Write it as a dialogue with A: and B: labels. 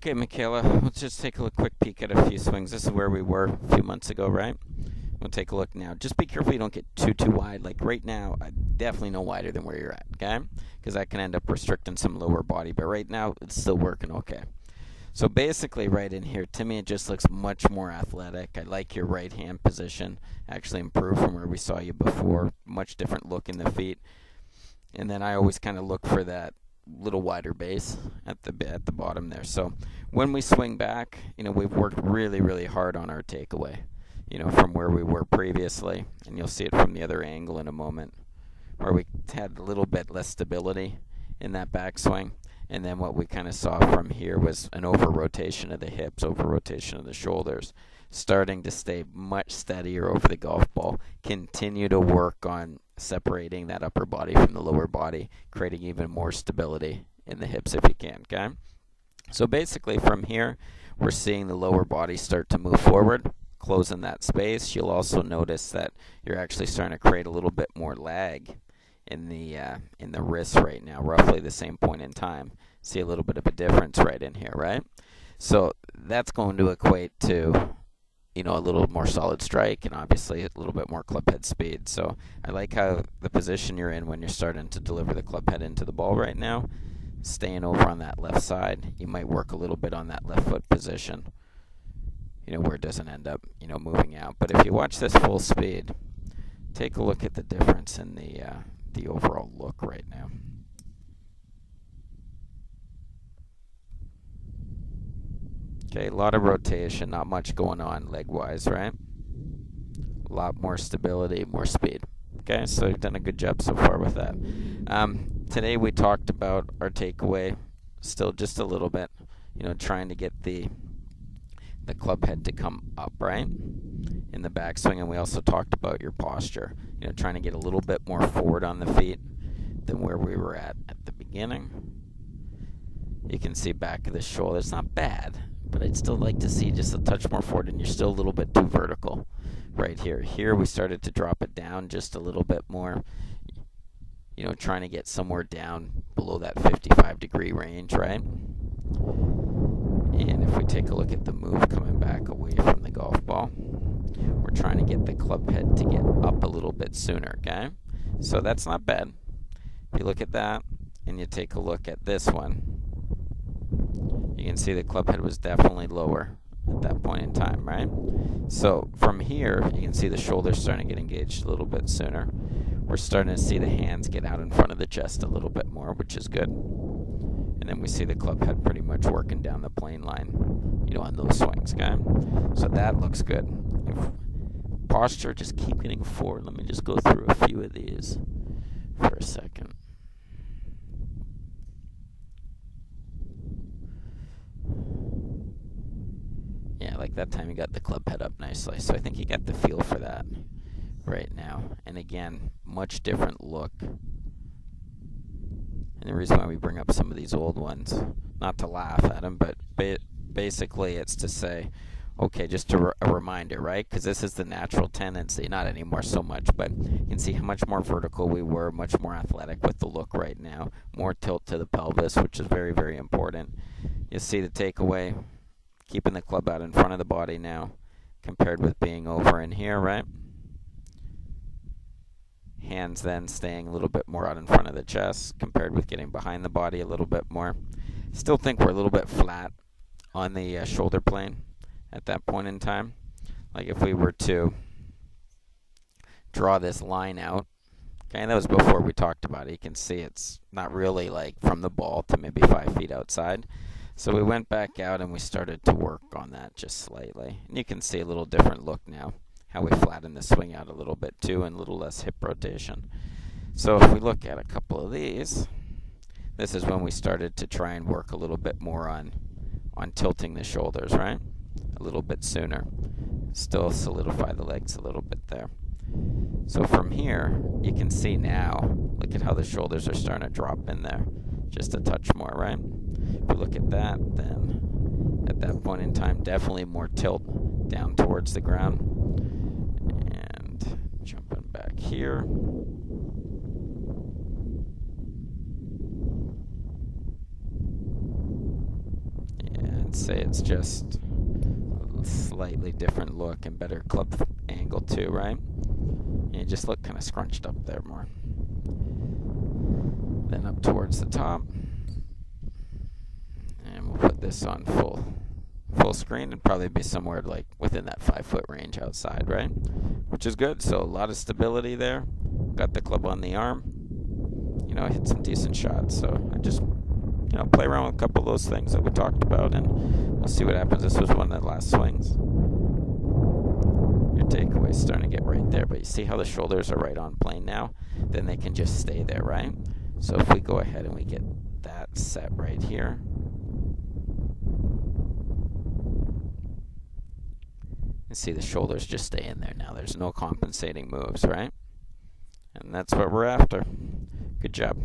A: Okay, Mikaela, let's just take a quick peek at a few swings. This is where we were a few months ago, right? We'll take a look now. Just be careful you don't get too wide. Like right now, definitely no wider than where you're at, okay? Because that can end up restricting some lower body. But right now, it's still working okay. So basically, right in here, to me, it just looks much more athletic. I like your right hand position. Actually improved from where we saw you before. Much different look in the feet. And then I always kind of look for that little wider base at the bottom there. So when we swing back, we've worked really hard on our takeaway, from where we were previously, and you'll see it from the other angle in a moment, where we had a little bit less stability in that backswing. And then what we kind of saw from here was an over-rotation of the hips, over-rotation of the shoulders, starting to stay much steadier over the golf ball. Continue to work on separating that upper body from the lower body, creating even more stability in the hips if you can, okay? So basically from here, we're seeing the lower body start to move forward, closing that space. You'll also notice that you're actually starting to create a little bit more lag in the wrist right now, roughly the same point in time. See a little bit of a difference right in here, right? So that's going to equate to a little more solid strike and obviously a little bit more club head speed. So I like how the position you're in when you're starting to deliver the club head into the ball right now. Staying over on that left side, you might work a little bit on that left foot position, where it doesn't end up, moving out. But if you watch this full speed, take a look at the difference in the overall look right now. Okay, a lot of rotation, not much going on leg-wise, right? A lot more stability, more speed. Okay, so you've done a good job so far with that. Today we talked about our takeaway, still just a little bit, trying to get the club head to come up, right, in the backswing, and we also talked about your posture, trying to get a little bit more forward on the feet than where we were at the beginning. You can see back of the shoulder. It's not bad, but I'd still like to see just a touch more forward, and you're still a little bit too vertical right here. Here we started to drop it down just a little bit more, trying to get somewhere down below that 55-degree range, right? And if we take a look at the move coming back away from the golf ball, we're trying to get the club head to get up a little bit sooner, okay? So that's not bad. If you look at that and you take a look at this one, you can see the club head was definitely lower at that point in time, right? So from here, you can see the shoulders starting to get engaged a little bit sooner. We're starting to see the hands get out in front of the chest a little bit more, which is good. And then we see the club head pretty much working down the plane line, on those swings, okay? So that looks good. If posture, just keep getting forward. Let me just go through a few of these for a second. Yeah, like that time you got the club head up nicely. So I think you got the feel for that right now. And again, much different look. And the reason why we bring up some of these old ones, not to laugh at them, but basically it's to say, okay, just a reminder, right? Because this is the natural tendency, not anymore so much, but you can see how much more vertical we were, much more athletic with the look right now, more tilt to the pelvis, which is very important. You see the takeaway, keeping the club out in front of the body now, compared with being over in here, right? Hands then staying a little bit more out in front of the chest, compared with getting behind the body a little bit more. Still think we're a little bit flat on the shoulder plane at that point in time. Like if we were to draw this line out, okay, that was before we talked about it. You can see it's not really like from the ball to maybe 5 feet outside. So we went back out and we started to work on that just slightly. And you can see a little different look now, how we flatten the swing out a little bit too, and a little less hip rotation. So if we look at a couple of these, this is when we started to try and work a little bit more on tilting the shoulders, right? A little bit sooner. Still solidify the legs a little bit there. So from here, you can see now, look at how the shoulders are starting to drop in there. Just a touch more, right? If we look at that, then at that point in time, definitely more tilt down towards the ground. And jumping back here. And I'd say it's just a slightly different look and better club angle too, right? And you just look kind of scrunched up there more. Then up towards the top. And we'll put this on full screen and probably be somewhere like within that 5-foot range outside, right? Which is good. So a lot of stability there. Got the club on the arm. You know, I hit some decent shots. So I just, you know, play around with a couple of those things that we talked about, and we'll see what happens. This was one of the last swings. Your takeaway's starting to get right there, but you see how the shoulders are right on plane now? Then they can just stay there, right? So if we go ahead and we get that set right here, and see the shoulders just stay in there now. There's no compensating moves, right? And that's what we're after. Good job.